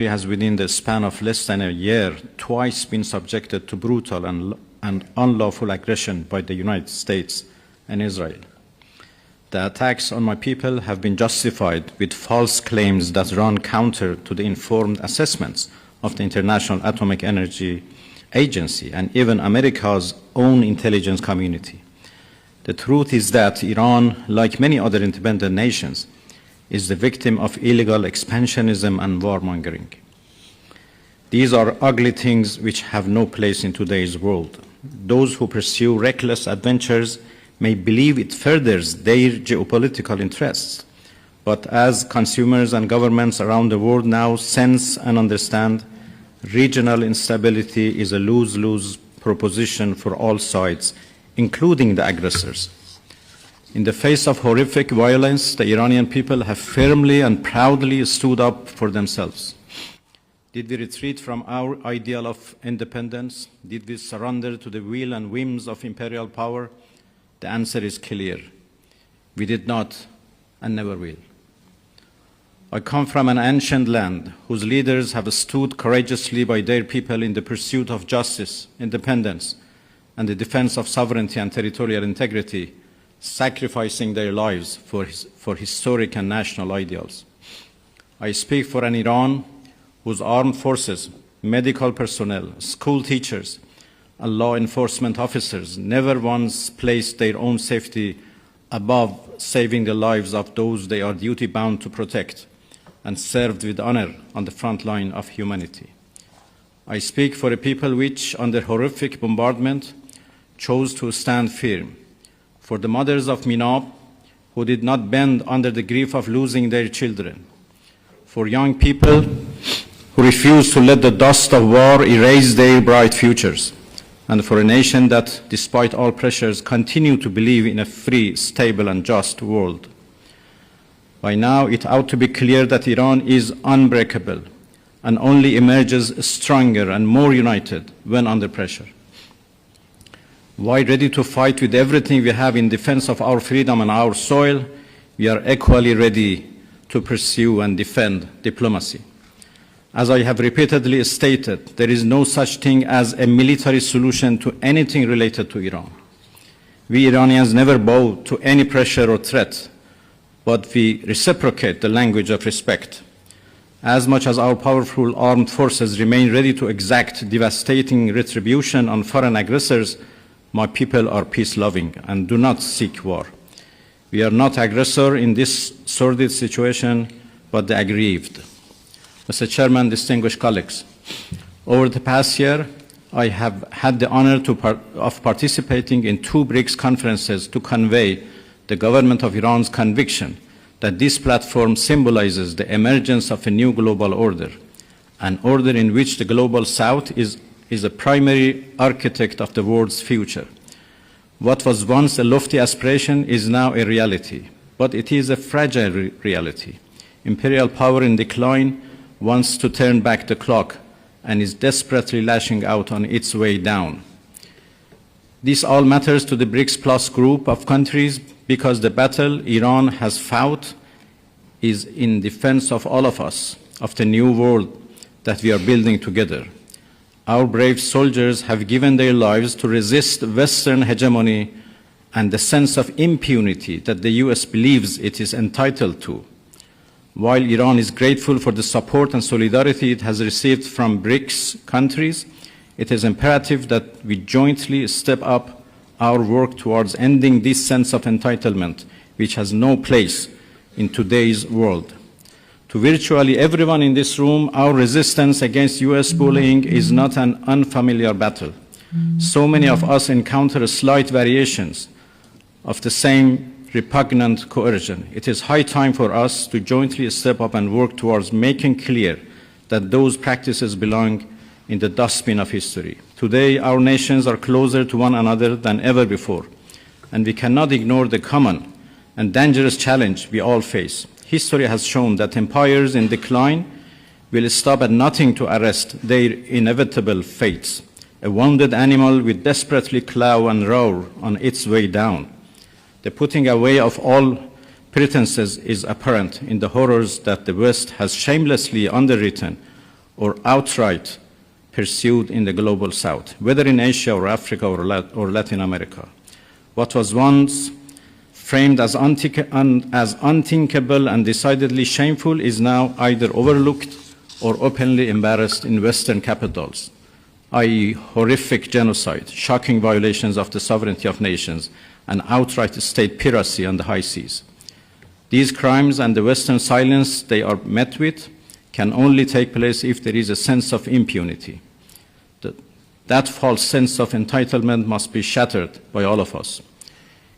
has within the span of less than a year twice been subjected to brutal and unlawful aggression by the United States and Israel. The attacks on my people have been justified with false claims that run counter to the informed assessments of the International Atomic Energy Agency and even America's own intelligence community. The truth is that Iran, like many other independent nations, is the victim of illegal expansionism and warmongering. These are ugly things which have no place in today's world. Those who pursue reckless adventures may believe it furthers their geopolitical interests, but as consumers and governments around the world now sense and understand, regional instability is a lose-lose proposition for all sides, including the aggressors. In the face of horrific violence, the Iranian people have firmly and proudly stood up for themselves. Did we retreat from our ideal of independence? Did we surrender to the will and whims of imperial power? The answer is clear. We did not and never will. I come from an ancient land whose leaders have stood courageously by their people in the pursuit of justice, independence, and the defense of sovereignty and territorial integrity, sacrificing their lives for historic and national ideals. I speak for an Iran whose armed forces, medical personnel, school teachers, and law enforcement officers never once placed their own safety above saving the lives of those they are duty-bound to protect and served with honor on the front line of humanity. I speak for a people which, under horrific bombardment, chose to stand firm, for the mothers of Minab who did not bend under the grief of losing their children, for young people who refused to let the dust of war erase their bright futures, and for a nation that, despite all pressures, continue to believe in a free, stable, and just world. By now, it ought to be clear that Iran is unbreakable and only emerges stronger and more united when under pressure. While ready to fight with everything we have in defense of our freedom and our soil, we are equally ready to pursue and defend diplomacy. As I have repeatedly stated, there is no such thing as a military solution to anything related to Iran. We Iranians never bow to any pressure or threat, but we reciprocate the language of respect. As much as our powerful armed forces remain ready to exact devastating retribution on foreign aggressors, my people are peace-loving and do not seek war. We are not aggressor in this sordid situation, but the aggrieved. Mr. Chairman, distinguished colleagues, over the past year, I have had the honor of participating in 2 BRICS conferences to convey the government of Iran's conviction that this platform symbolizes the emergence of a new global order, an order in which the global South is a primary architect of the world's future. What was once a lofty aspiration is now a reality, but it is a fragile reality. Imperial power in decline wants to turn back the clock and is desperately lashing out on its way down. This all matters to the BRICS Plus group of countries because the battle Iran has fought is in defense of all of us, of the new world that we are building together. Our brave soldiers have given their lives to resist Western hegemony and the sense of impunity that the US believes it is entitled to. While Iran is grateful for the support and solidarity it has received from BRICS countries, it is imperative that we jointly step up our work towards ending this sense of entitlement, which has no place in today's world. To virtually everyone in this room, our resistance against US bullying is not an unfamiliar battle. So many of us encounter slight variations of the same repugnant coercion. It is high time for us to jointly step up and work towards making clear that those practices belong in the dustbin of history. Today, our nations are closer to one another than ever before, and we cannot ignore the common and dangerous challenge we all face. History has shown that empires in decline will stop at nothing to arrest their inevitable fates. A wounded animal will desperately claw and roar on its way down. The putting away of all pretenses is apparent in the horrors that the West has shamelessly underwritten or outright pursued in the global south, whether in Asia or Africa or Latin America. What was once framed as unthinkable and decidedly shameful is now either overlooked or openly embarrassed in Western capitals, i.e. horrific genocide, shocking violations of the sovereignty of nations, and outright state piracy on the high seas. These crimes and the Western silence they are met with can only take place if there is a sense of impunity. That false sense of entitlement must be shattered by all of us.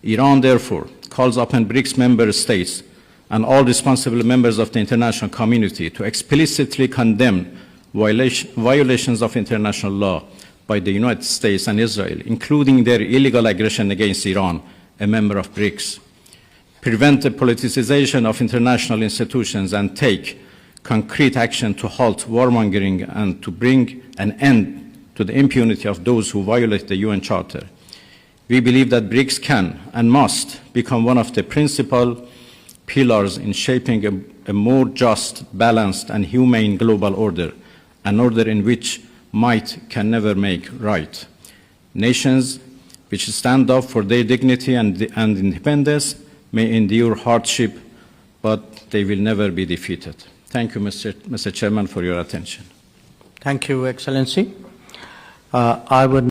Iran, therefore, calls upon BRICS member states and all responsible members of the international community to explicitly condemn violations of international law by the United States and Israel, including their illegal aggression against Iran, a member of BRICS, prevent the politicization of international institutions, and take concrete action to halt warmongering and to bring an end to the impunity of those who violate the UN Charter. We believe that BRICS can and must become one of the principal pillars in shaping a more just, balanced, and humane global order, an order in which might can never make right. Nations which stand up for their dignity and independence may endure hardship, but they will never be defeated. Thank you, Mr. Chairman, for your attention. Thank you, Excellency. I would